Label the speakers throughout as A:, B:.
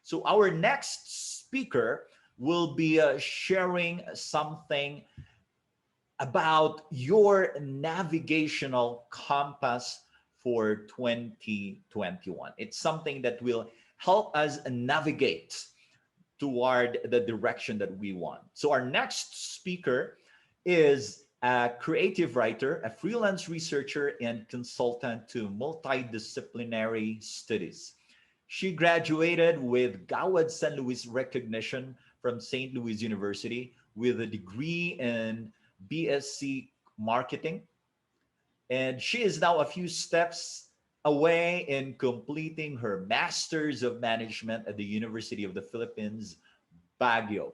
A: So our next speaker will be sharing something about your navigational compass for 2021. It's something that will help us navigate toward the direction that we want. So our next speaker is a creative writer, a freelance researcher, and consultant to multidisciplinary studies. She graduated with Gawad San Luis recognition from St. Louis University with a degree in BSc-Marketing, and she is now a few steps away in completing her Masters of Management at the University of the Philippines, Baguio.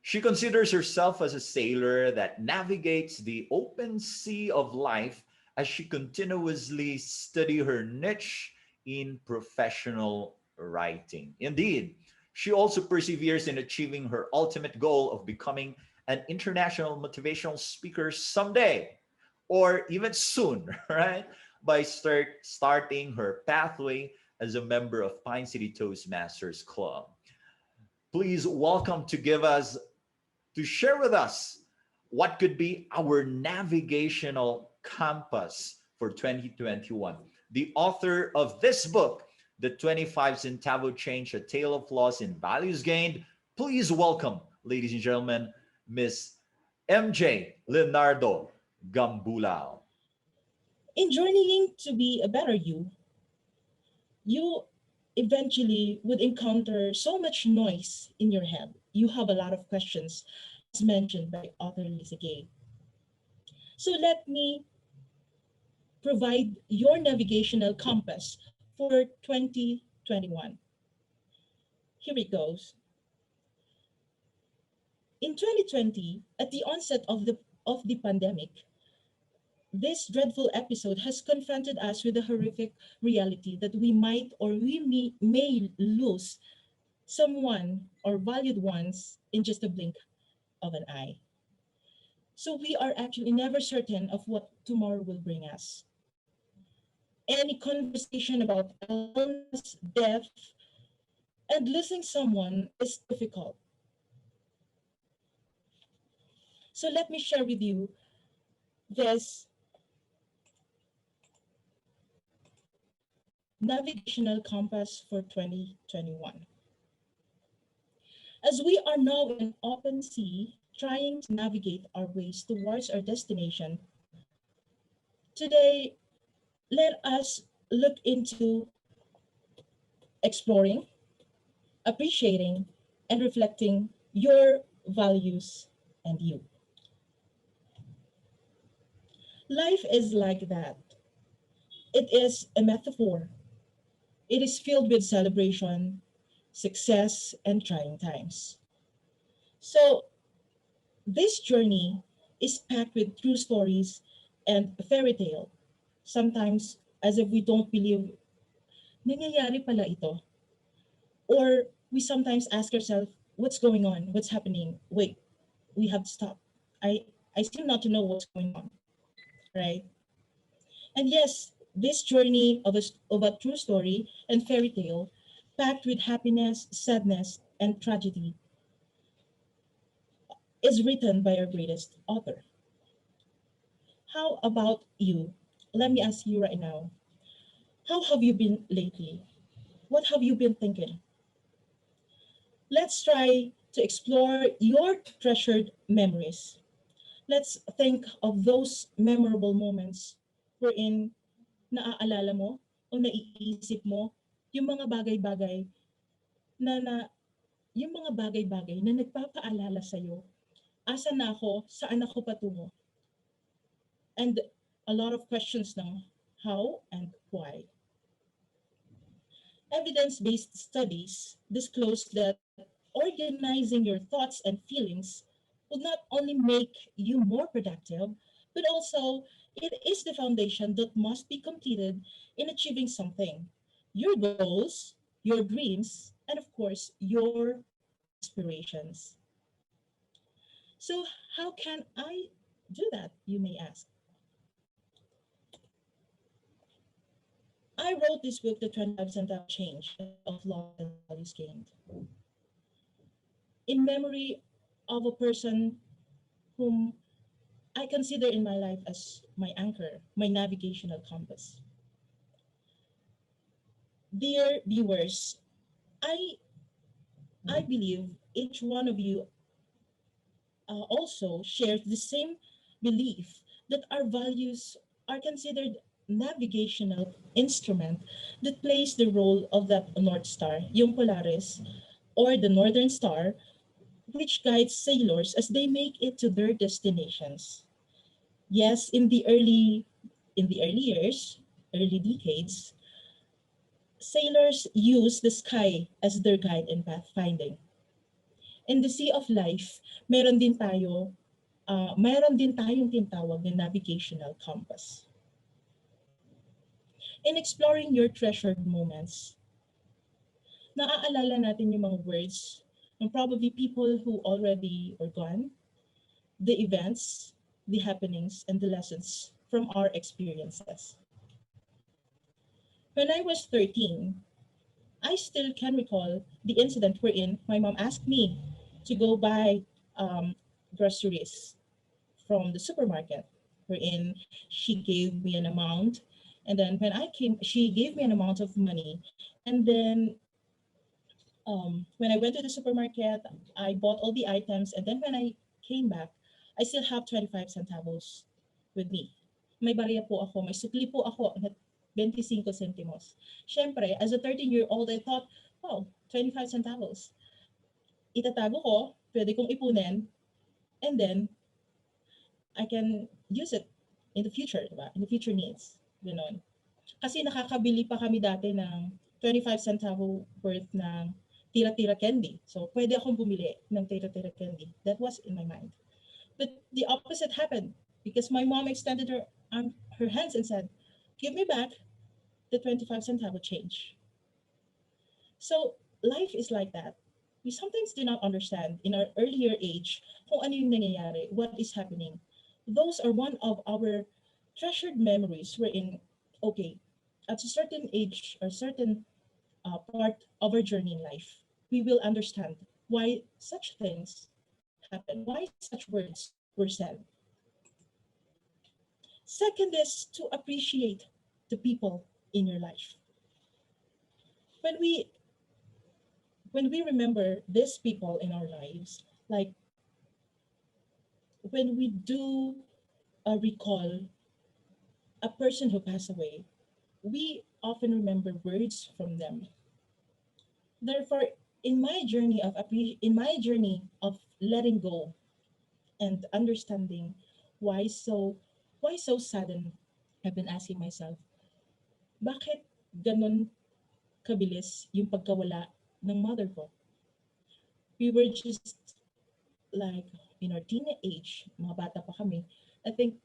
A: She considers herself as a sailor that navigates the open sea of life as she continuously study her niche in professional writing. Indeed, she also perseveres in achieving her ultimate goal of becoming an international motivational speaker someday or even soon, right? By starting her pathway as a member of Pines City Toastmasters Club. Please welcome to share with us what could be our navigational compass for 2021. The author of this book, The 25 Centavo Change, A Tale of Loss and Values Gained. Please welcome, ladies and gentlemen, Miss MJ Leonardo-Gambulao.
B: In journeying to be a better you, you eventually would encounter so much noise in your head. You have a lot of questions, as mentioned by author Lisa Gay. So let me provide your navigational compass for 2021. Here it goes. In 2020, at the onset of the pandemic, this dreadful episode has confronted us with the horrific reality that we might or may lose someone or valued ones in just a blink of an eye. So we are actually never certain of what tomorrow will bring us. Any conversation about illness, death, and losing someone is difficult. So let me share with you this navigational compass for 2021. As we are now in an open sea, trying to navigate our ways towards our destination, today let us look into exploring, appreciating, and reflecting your values and you. Life is like that. It is a metaphor. It is filled with celebration, success, and trying times. So, this journey is packed with true stories and fairy tale. Sometimes, as if we don't believe, nangyayari pala ito. Or we sometimes ask ourselves, what's going on? What's happening? Wait, we have to stop. I seem not to know what's going on, right? And yes, this journey of a true story and fairy tale, packed with happiness, sadness, and tragedy, is written by our greatest author. How about you? Let me ask you right now. How have you been lately? What have you been thinking? Let's try to explore your treasured memories. Let's think of those memorable moments wherein naaalala mo o naiisip mo yung mga bagay-bagay na yung mga bagay-bagay na nagpapaalala sa'yo, asa na ako, saan ako patungo? And a lot of questions now, how and why? Evidence-based studies disclose that organizing your thoughts and feelings will not only make you more productive, but also it is the foundation that must be completed in achieving something. Your goals, your dreams, and of course, your aspirations. So how can I do that, you may ask? I wrote this book, The 25 Centavo Change, A Tale of Loss and Values Gained, in memory of a person whom I consider in my life as my anchor, my navigational compass. Dear viewers, I I believe each one of you also shares the same belief that our values are considered navigational instrument that plays the role of that North Star, yung Polaris, or the Northern Star, which guides sailors as they make it to their destinations. Yes, in the early years, early decades, sailors use the sky as their guide in pathfinding. In the sea of life, meron din tayong tinatawag na navigational compass. In exploring your treasured moments, naaalala natin yung mga words ng probably people who already are gone, the events, the happenings, and the lessons from our experiences. When I was 13, I still can recall the incident wherein my mom asked me to go buy groceries from the supermarket, wherein she gave me an amount. And then when I came, she gave me an amount of money. And then when I went to the supermarket, I bought all the items. And then when I came back, I still have 25 centavos with me. May barya po ako, may sukli po ako na 25 centimos. Siyempre, as a 13-year-old, I thought, wow, 25 centavos. Itatago ko, pwede kong ipunin, and then I can use it in the future, diba? In the future needs. Ganon. Kasi nakakabili pa kami dati ng 25 centavo worth ng tira-tira candy. So, pwede akong bumili ng tira-tira candy. That was in my mind. But the opposite happened because my mom extended her hands and said, give me back the 25 centavo change. So, life is like that. We sometimes do not understand in our earlier age kung ano yung nangyayari, what is happening. Those are one of our treasured memories wherein, okay, at a certain age or certain part of our journey in life, we will understand why such things happen, why such words were said. Second is to appreciate the people in your life. When we when we remember these people in our lives, like when we do recall a person who passed away, we often remember words from them. Therefore, in my journey of letting go and understanding why so sudden, I've been asking myself, bakit ganun kabilis yung pagkawala ng mother ko? We were just like in our teenage, mga bata pa kami. I think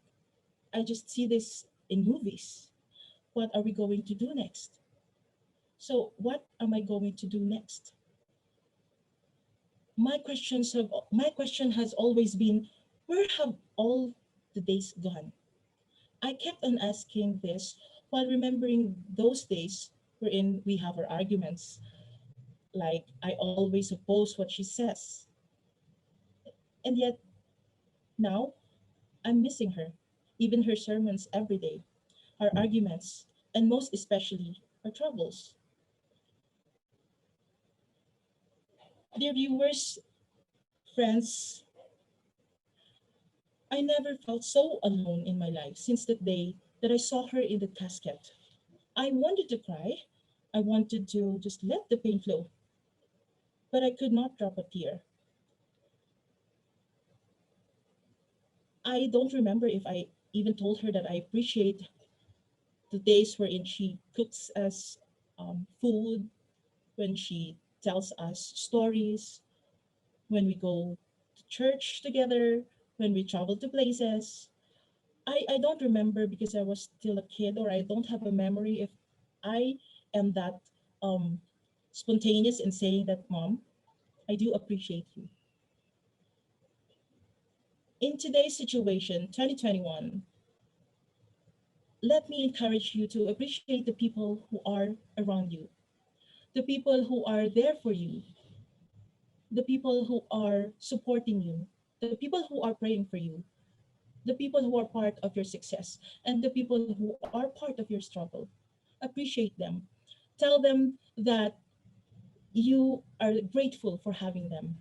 B: I just see this in movies. What are we going to do next? So what am I going to do next? My question has always been, where have all the days gone? I kept on asking this while remembering those days wherein we have our arguments. Like I always oppose what she says. And yet now I'm missing her, even her sermons every day, our arguments, and most especially our troubles. Dear viewers, friends, I never felt so alone in my life since that day that I saw her in the casket. I wanted to cry. I wanted to just let the pain flow, but I could not drop a tear. I don't remember if I even told her that I appreciate the days wherein she cooks us food, when she tells us stories, when we go to church together, when we travel to places. I don't remember because I was still a kid, or I don't have a memory if I am that um, spontaneous in saying that, Mom, I do appreciate you. In today's situation, 2021, let me encourage you to appreciate the people who are around you, the people who are there for you, the people who are supporting you, the people who are praying for you, the people who are part of your success, and the people who are part of your struggle. Appreciate them. Tell them that you are grateful for having them.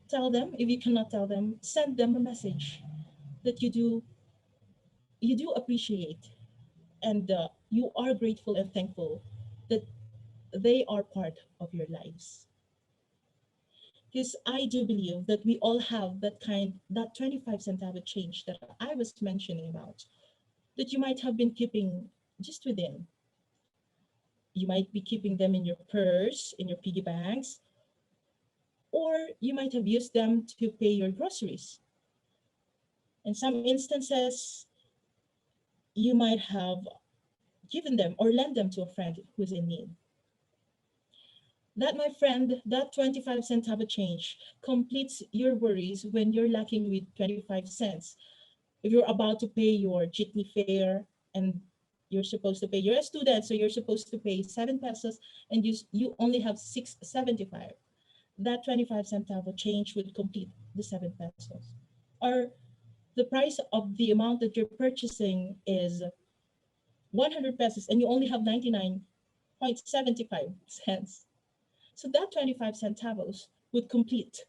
B: Tell them, if you cannot tell them, send them a message that you do appreciate, and you are grateful and thankful that they are part of your lives. Because I do believe that we all have that 25 centavo change that I was mentioning about, that you might have been keeping just within. You might be keeping them in your purse, in your piggy banks, or you might have used them to pay your groceries. In some instances, you might have given them or lent them to a friend who's in need. That, my friend, that 25 centavo change completes your worries when you're lacking with 25 cents. If you're about to pay your jeepney fare and you're a student, so you're supposed to pay 7 pesos and you only have 6.75. That 25 centavo change would complete the 7 pesos. Or the price of the amount that you're purchasing is 100 pesos and you only have 99.75 cents. So that 25 centavos would complete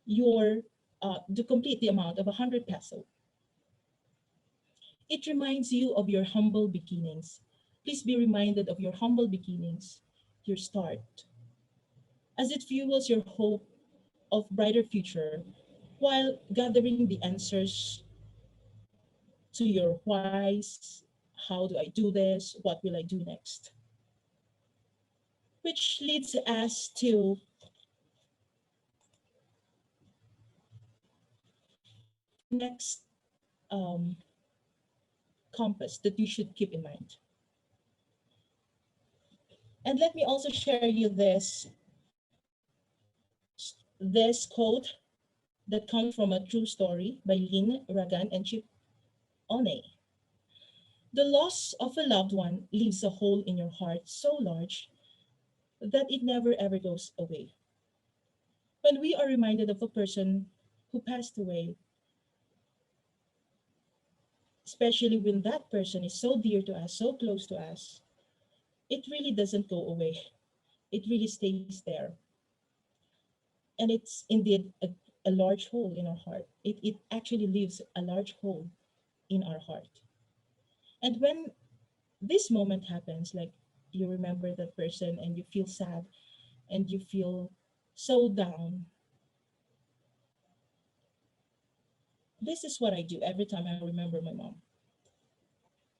B: your to complete the amount of 100 peso. It reminds you of your humble beginnings. Please be reminded of your humble beginnings, your start, as it fuels your hope of brighter future while gathering the answers to your whys. How do I do this? What will I do next? Which leads us to the next um, compass that you should keep in mind. And let me also share you this quote that comes from a true story by Lynn Ragan and Chip One. The loss of a loved one leaves a hole in your heart so large that it never ever goes away. When we are reminded of a person who passed away, especially when that person is so dear to us, so close to us, it really doesn't go away. It really stays there. And it's indeed a large hole in our heart. It actually leaves a large hole in our heart. And when this moment happens, like you remember that person and you feel sad and you feel so down, this is what I do every time I remember my mom.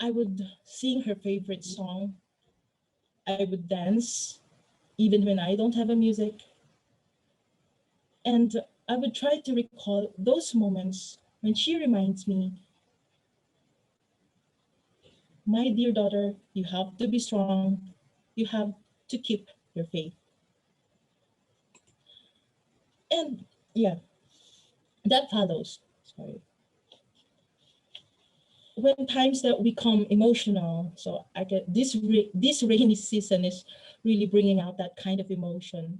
B: I would sing her favorite song. I would dance even when I don't have a music. And I would try to recall those moments when she reminds me, my dear daughter, you have to be strong. You have to keep your faith. And yeah, that follows. Sorry. When times that we become emotional, so I get this rainy season is really bringing out that kind of emotion,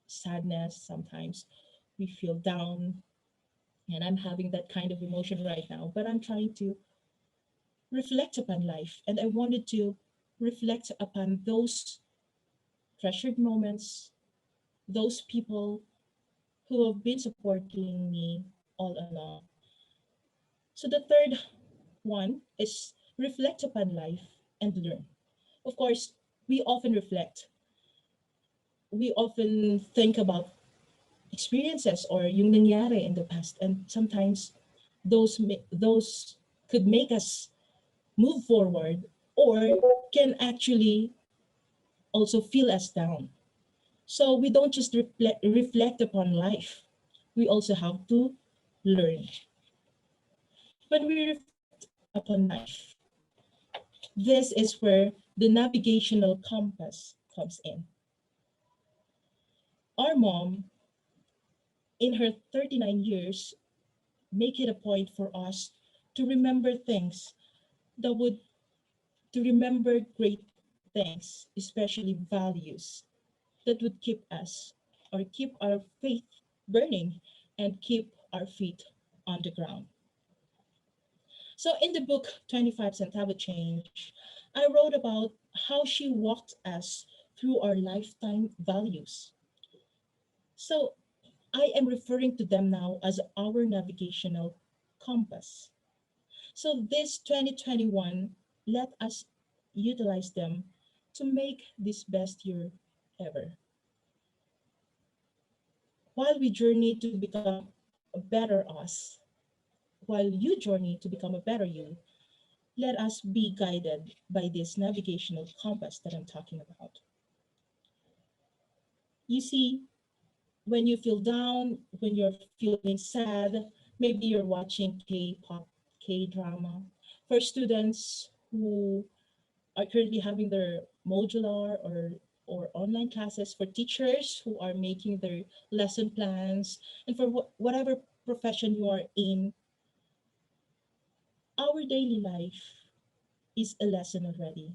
B: sadness. Sometimes we feel down, and I'm having that kind of emotion right now. But I'm trying to reflect upon life, and I wanted to reflect upon those treasured moments, those people who have been supporting me all along. So the third one is reflect upon life and learn. Of course, we often reflect. We often think about experiences or yung nangyari in the past, and sometimes those could make us move forward or can actually also feel us down. So we don't just reflect upon life. We also have to learn. When we reflect upon life, this is where the navigational compass comes in. Our mom, in her 39 years, make it a point for us to remember things that would to remember great things, especially values that would keep us or keep our faith burning and keep our feet on the ground. So in the book 25 Centavo Change, I wrote about how she walked us through our lifetime values. So I am referring to them now as our navigational compass. So this 2021, let us utilize them to make this best year ever. While we journey to become a better us, while you journey to become a better you, let us be guided by this navigational compass that I'm talking about. You see, when you feel down, when you're feeling sad, maybe you're watching K-pop, K-drama. For students who are currently having their modular or online classes, for teachers who are making their lesson plans, and for whatever profession you are in, our daily life is a lesson already.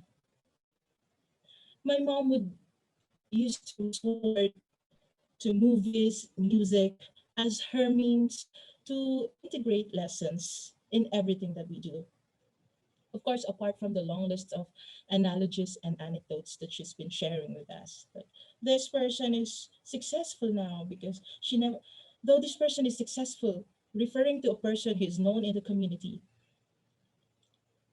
B: My mom would used to resort to movies, music as her means to integrate lessons in everything that we do. Of course, apart from the long list of analogies and anecdotes that she's been sharing with us. But this person is successful now because she never, though this person is successful, referring to a person who is known in the community,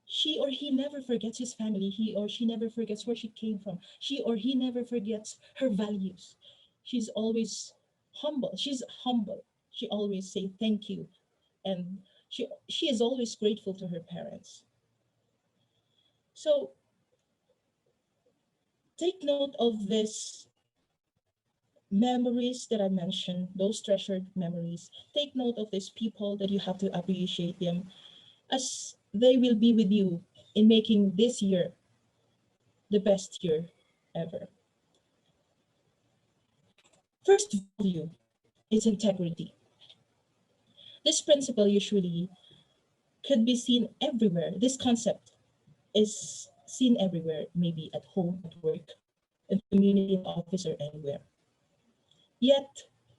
B: she or he never forgets his family. He or she never forgets where she came from. She or he never forgets her values. She's always humble. She's humble. She always say thank you. And she is always grateful to her parents. So take note of this memories that I mentioned, those treasured memories. Take note of these people that you have to appreciate them as they will be with you in making this year the best year ever. First value is integrity. This principle usually could be seen everywhere. This concept is seen everywhere, maybe at home, at work, in the community, in the office, or anywhere. Yet,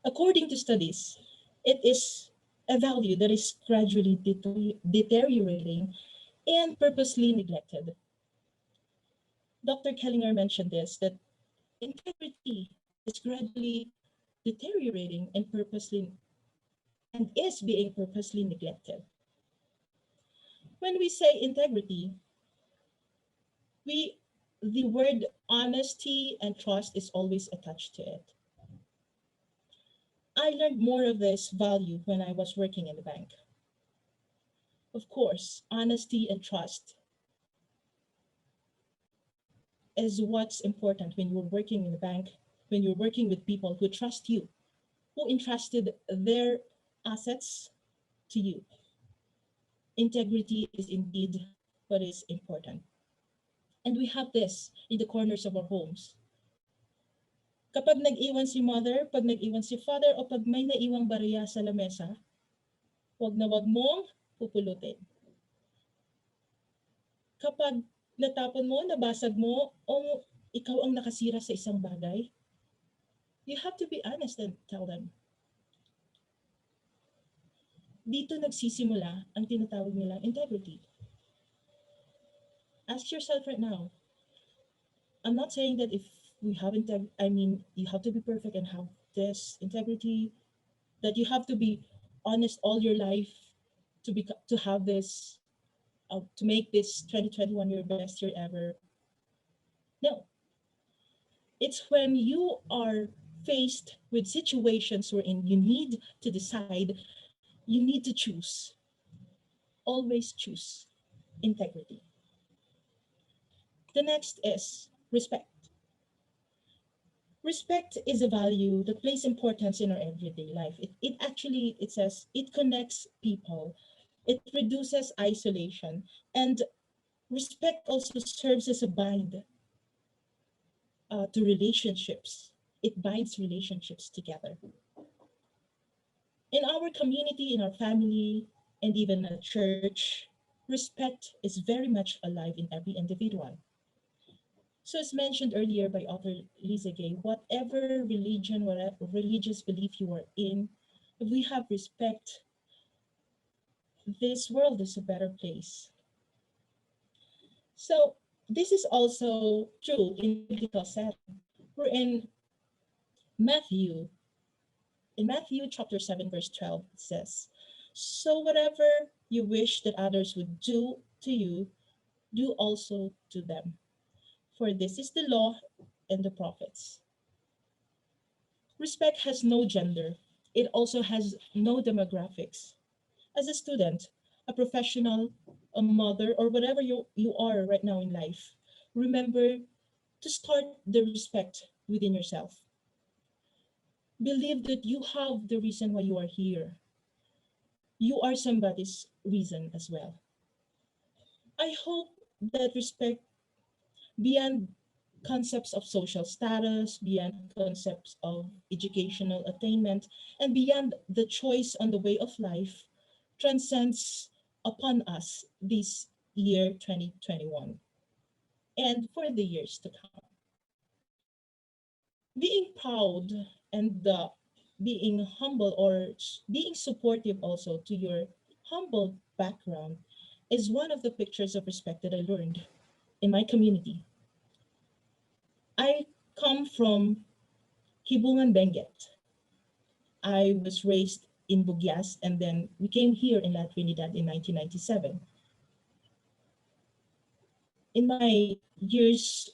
B: according to studies, it is a value that is gradually deteriorating and purposely neglected. Dr. Kellinger mentioned this that integrity is gradually deteriorating and purposely and is being purposely neglected. When we say integrity, we the word honesty and trust is always attached to it. I learned more of this value when I was working in the bank. Of course, honesty and trust is what's important when you're working in the bank, when you're working with people who trust you, who entrusted their assets to you. Integrity is indeed what is important. And we have this in the corners of our homes. Kapag nag-iwan si mother, pag nag-iwan si father, o pag may naiwang barya sa lamesa, huwag na huwag mong pupulutin. Kapag natapon mo, nabasag mo, o ikaw ang nakasira sa isang bagay, you have to be honest and tell them. Dito nagsisimula ang tinatawag nilang integrity. Ask yourself right now. I'm not saying that if we have you have to be perfect and have this integrity, that you have to be honest all your life to have this, to make this 2021 your best year ever. No. It's when you are faced with situations wherein you need to decide, you need to choose. Always choose integrity. The next is respect. Respect is a value that plays importance in our everyday life. It says it connects people, it reduces isolation, and respect also serves as a bind to relationships. It binds relationships together. In our community, in our family, and even at church, respect is very much alive in every individual. So as mentioned earlier by author Lisa Gay, whatever religion, whatever religious belief you are in, if we have respect, this world is a better place. So this is also true in a biblical setting. We're Matthew, in Matthew chapter 7, verse 12, it says, so whatever you wish that others would do to you, do also to them. For this is the law and the prophets. Respect has no gender. It also has no demographics. As a student, a professional, a mother, or whatever you are right now in life, remember to start the respect within yourself. Believe that you have the reason why you are here. You are somebody's reason as well. I hope that respect beyond concepts of social status, beyond concepts of educational attainment, and beyond the choice on the way of life transcends upon us this year 2021 and for the years to come. Being proud and being humble or being supportive also to your humble background is one of the pictures of respect that I learned in my community. I come from Hibungan Benguet. I was raised in Bugyas and then we came here in La Trinidad in 1997. In my years,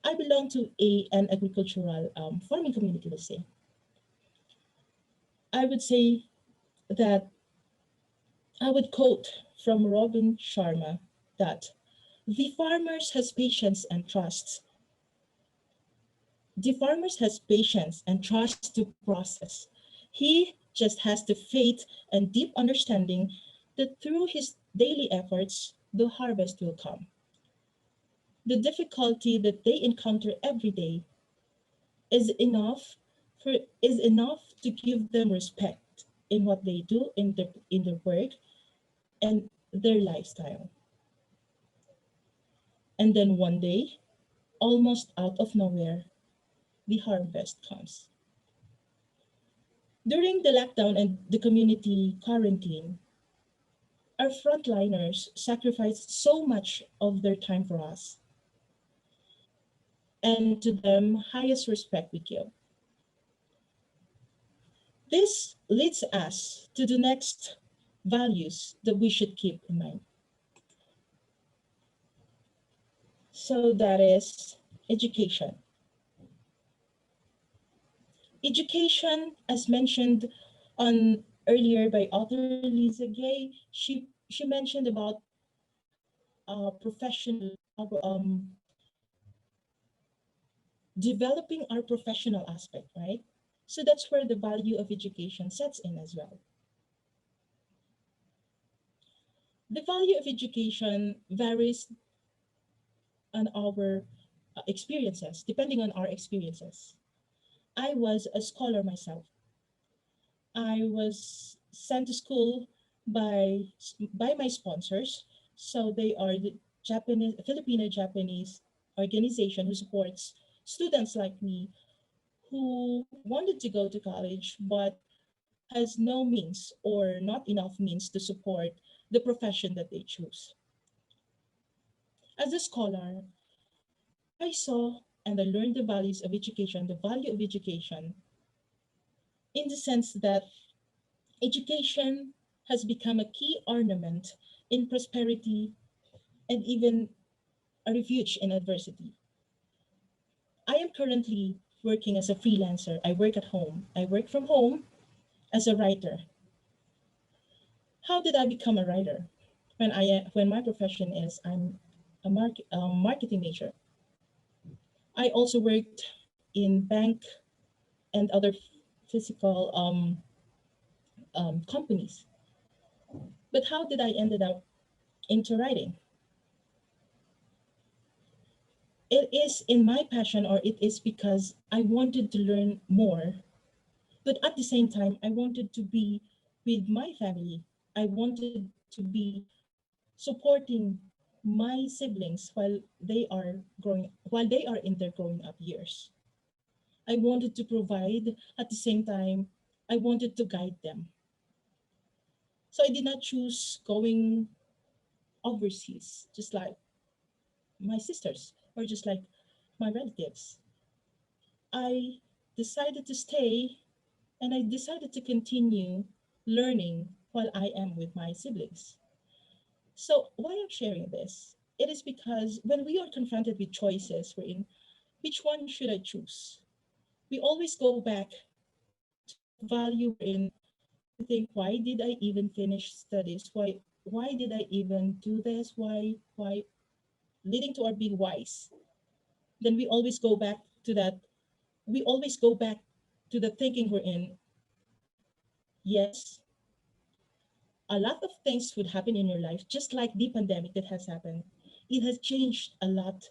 B: I belong to an agricultural farming community, let's say. I would say that I would quote from Robin Sharma that the farmers has patience and trusts. The farmers has patience and trust to process. He just has the faith and deep understanding that through his daily efforts, the harvest will come. The difficulty that they encounter every day is enough to give them respect in what they do in their work and their lifestyle. And then one day, almost out of nowhere, the harvest comes. During the lockdown and the community quarantine, our frontliners sacrificed so much of their time for us. And to them, highest respect we give. This leads us to the next values that we should keep in mind. So that is education. Education, as mentioned on earlier by author Lisa Gay, she mentioned about professional developing our professional aspect, right? So that's where the value of education sets in as well. The value of education varies on our experiences, depending on our experiences. I was a scholar myself. I was sent to school by my sponsors. So they are the Japanese Filipino Japanese organization who supports students like me who wanted to go to college but has no means or not enough means to support the profession that they choose. As a scholar, I saw and I learned the values of education, the value of education, in the sense that education has become a key ornament in prosperity and even a refuge in adversity. I am currently working as a freelancer. I work at home. I work from home as a writer. How did I become a writer? When my profession is I'm a marketing major. I also worked in bank and other physical companies. But how did I ended up into writing? It is in my passion, or it is because I wanted to learn more. But at the same time, I wanted to be with my family. I wanted to be supporting my siblings while they are in their growing up years. I wanted to provide, at the same time I wanted to guide them. So I did not choose going overseas, just like my sisters or just like my relatives. I decided to stay and I decided to continue learning while I am with my siblings. So why I'm sharing this? It is because when we are confronted with choices, we're in which one should I choose? We always go back to that value wherein we think, why did I even finish studies? Why did I even do this? Why leading to our big whys? Then we always go back to that. We always go back to the thinking we're in. Yes, a lot of things would happen in your life, just like the pandemic that has happened. It has changed a lot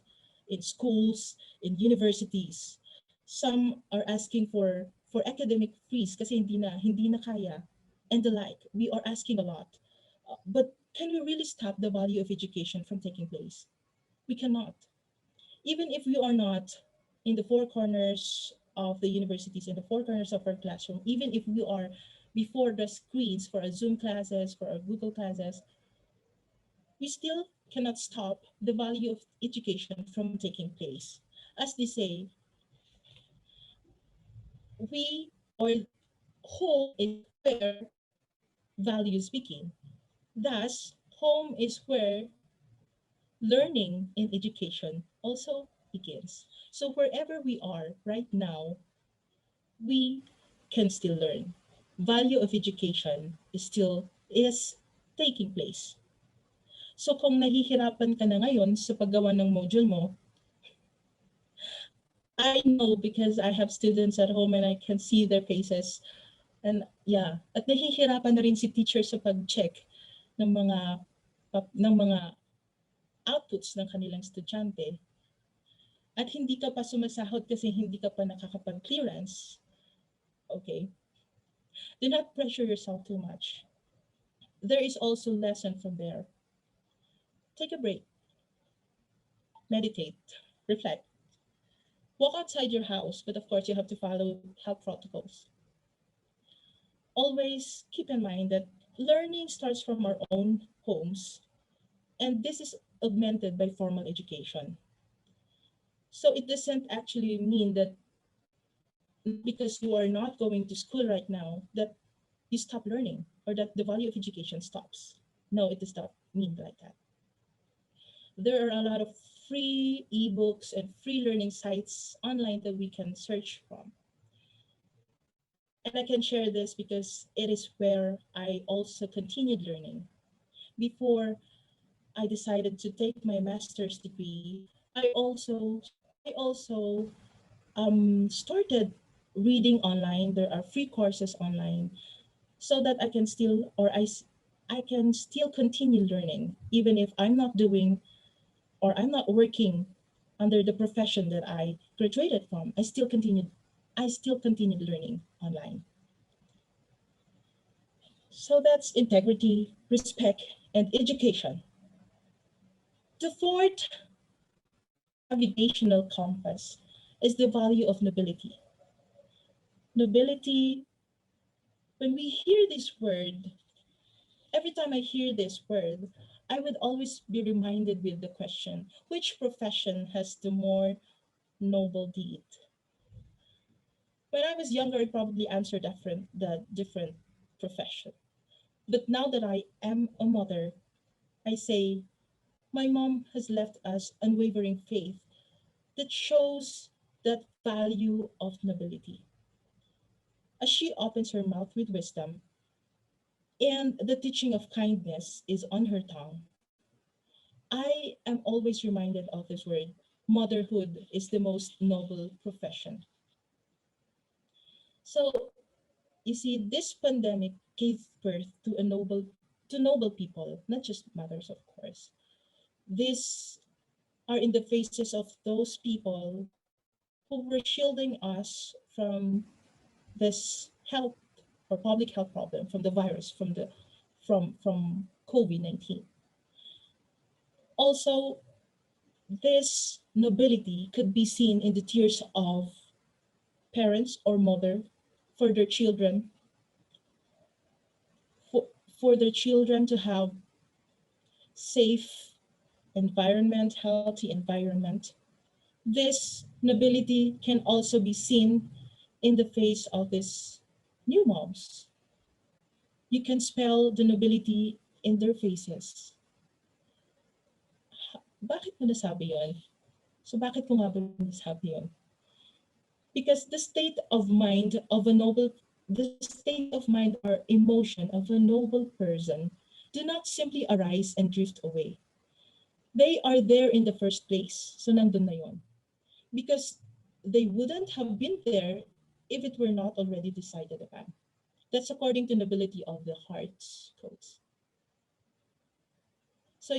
B: in schools, in universities. Some are asking for academic freeze kasi hindi na kaya and the like. We are asking a lot. But can we really stop the value of education from taking place? We cannot. Even if we are not in the four corners of the universities, in the four corners of our classroom, even if we are before the screens for our Zoom classes, for our Google classes, we still cannot stop the value of education from taking place. As they say, we or home is where values begin. Thus, home is where learning and education also begins. So wherever we are right now, we can still learn. Value of education is taking place. So kung nahihirapan ka na ngayon sa paggawa ng module mo, I know because I have students at home and I can see their faces. And yeah, at nahihirapan na rin si teacher sa pag-check ng mga outputs ng kanilang estudyante. At hindi ka pa sumasahod kasi hindi ka pa nakakapag-clearance. Okay? Do not pressure yourself too much. There is also lesson from there. Take a break, meditate, reflect. Walk outside your house, but of course you have to follow health protocols. Always keep in mind that learning starts from our own homes, and this is augmented by formal education. So it doesn't actually mean that not because you are not going to school right now, that you stop learning or that the value of education stops. No, it does not mean like that. There are a lot of free ebooks and free learning sites online that we can search from. And I can share this because it is where I also continued learning. Before I decided to take my master's degree, I also started reading online. There are free courses online so that I can still continue learning even if I'm not doing or I'm not working under the profession that I graduated from. I still continued learning online. So that's integrity, respect, and education. The fourth navigational compass is the value of nobility. Nobility, when we hear this word, every time I hear this word, I would always be reminded with the question, which profession has the more noble deed? When I was younger, I probably answered the different profession. But now that I am a mother, I say my mom has left us unwavering faith that shows that value of nobility. As she opens her mouth with wisdom and the teaching of kindness is on her tongue, I am always reminded of this word. Motherhood is the most noble profession. So you see, this pandemic gave birth to noble people, not just mothers, of course. These are in the faces of those people who were shielding us from this health or public health problem, from the virus, from COVID-19. Also, this nobility could be seen in the tears of parents or mother for their children, for, for their children to have safe environment, healthy environment. This nobility can also be seen in the face of these new moms. You can spell the nobility in their faces. Bakit mo nasabi yun? So bakit ko nga ba nasabi yun? Because the state of mind or emotion of a noble person do not simply arise and drift away. They are there in the first place. So nandun na yun. Because they wouldn't have been there if it were not already decided upon. That's according to nobility of the heart's codes. So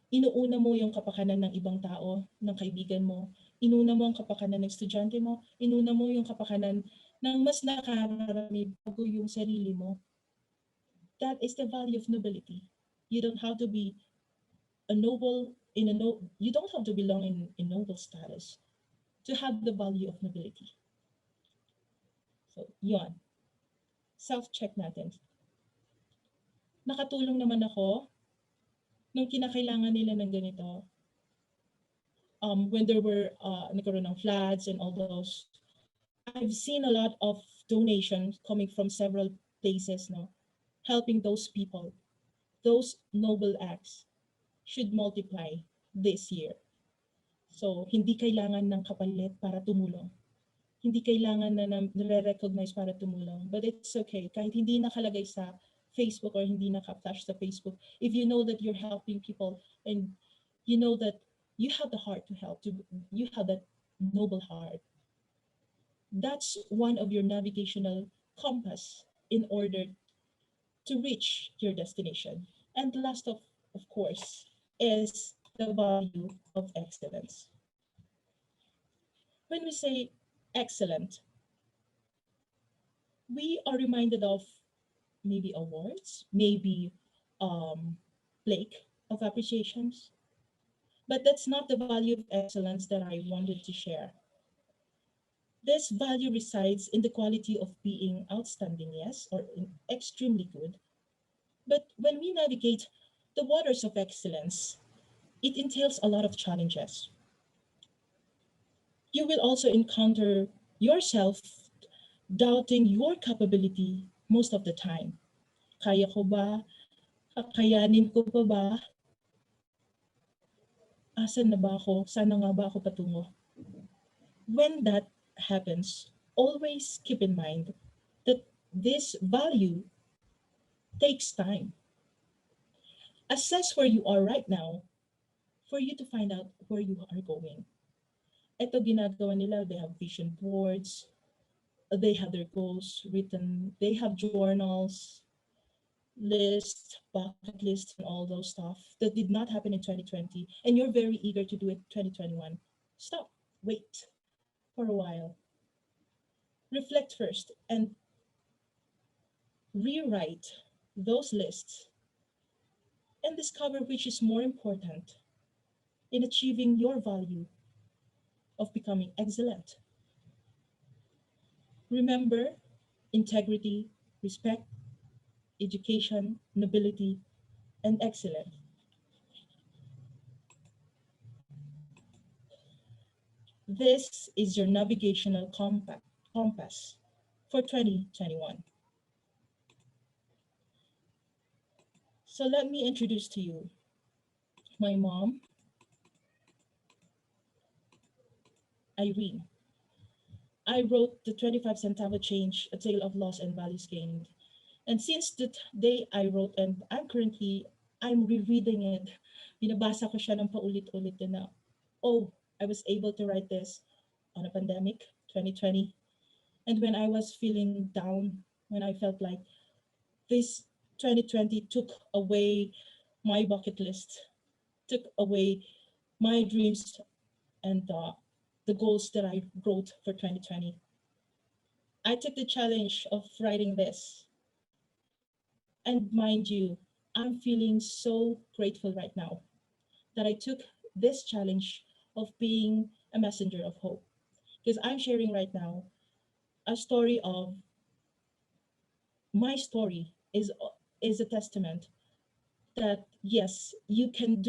B: inuuna mo yung kapakanan ng ibang tao, ng kaibigan mo, inuna mo ang kapakanan ng estudyante mo, inuna mo yung kapakanan ng mas nakararami bago yung sarili mo. That is the value of nobility. You don't have to be a noble you don't have to belong in noble status to have the value of nobility. So, yun. Self-check natin. Nakatulong naman ako nung kinakailangan nila ng ganito. When there were nagkaroon ng floods and all those, I've seen a lot of donations coming from several places, no, helping those people. Those noble acts should multiply this year. So, hindi kailangan ng kapalit para tumulong. Hindi kailangan na nare-recognize para tumulong. But it's okay. Kahit hindi nakalagay sa Facebook or hindi naka-flash sa Facebook, if you know that you're helping people and you know that you have the heart to help, you have that noble heart, that's one of your navigational compass in order to reach your destination. And last of course, is the value of excellence. When we say excellent, we are reminded of maybe awards, maybe plaque of appreciations. But that's not the value of excellence that I wanted to share. This value resides in the quality of being outstanding, yes, or extremely good. But when we navigate the waters of excellence, it entails a lot of challenges. You will also encounter yourself doubting your capability most of the time. Kaya ko ba? Kakayanin ko pa ba? Asan na ba ako? Sana nga ba ako patungo? When that happens, always keep in mind that this value takes time. Assess where you are right now for you to find out where you are going. Ito ginagawa nila, they have vision boards, they have their goals written, they have journals, lists, bucket lists, and all those stuff that did not happen in 2020, and you're very eager to do it 2021. Stop, wait for a while. Reflect first and rewrite those lists and discover which is more important in achieving your value of becoming excellent. Remember, integrity, respect, education, nobility, and excellence. This is your navigational compass for 2021. So let me introduce to you my mom, Irene. I wrote the 25 centavo change, A Tale of Loss and Values Gained. And since the day I wrote, and I'm rereading it, binabasa ko siya ng paulit-ulit na, oh, I was able to write this on a pandemic, 2020. And when I was feeling down, when I felt like this 2020 took away my bucket list, took away my dreams and the goals that I wrote for 2020. I took the challenge of writing this. And mind you, I'm feeling so grateful right now that I took this challenge of being a messenger of hope. Because I'm sharing right now a story of my story is a testament that yes, you can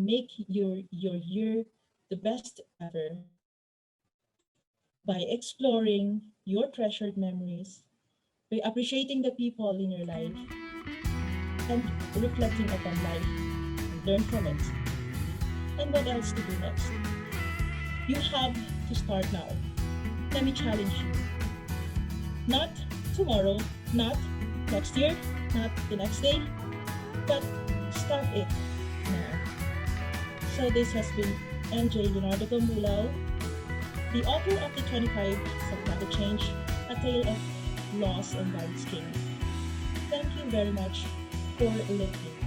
B: make your year the best ever by exploring your treasured memories, by appreciating the people in your life, and reflecting upon life and learn from it. And what else to do next? You have to start now. Let me challenge you. Not tomorrow, not next year, not the next day, but start it now. So this has been MJ Leonardo-Gambulao, the author of the 25 Climate Change, A Tale of Loss and Balance Gains. Thank you very much for listening.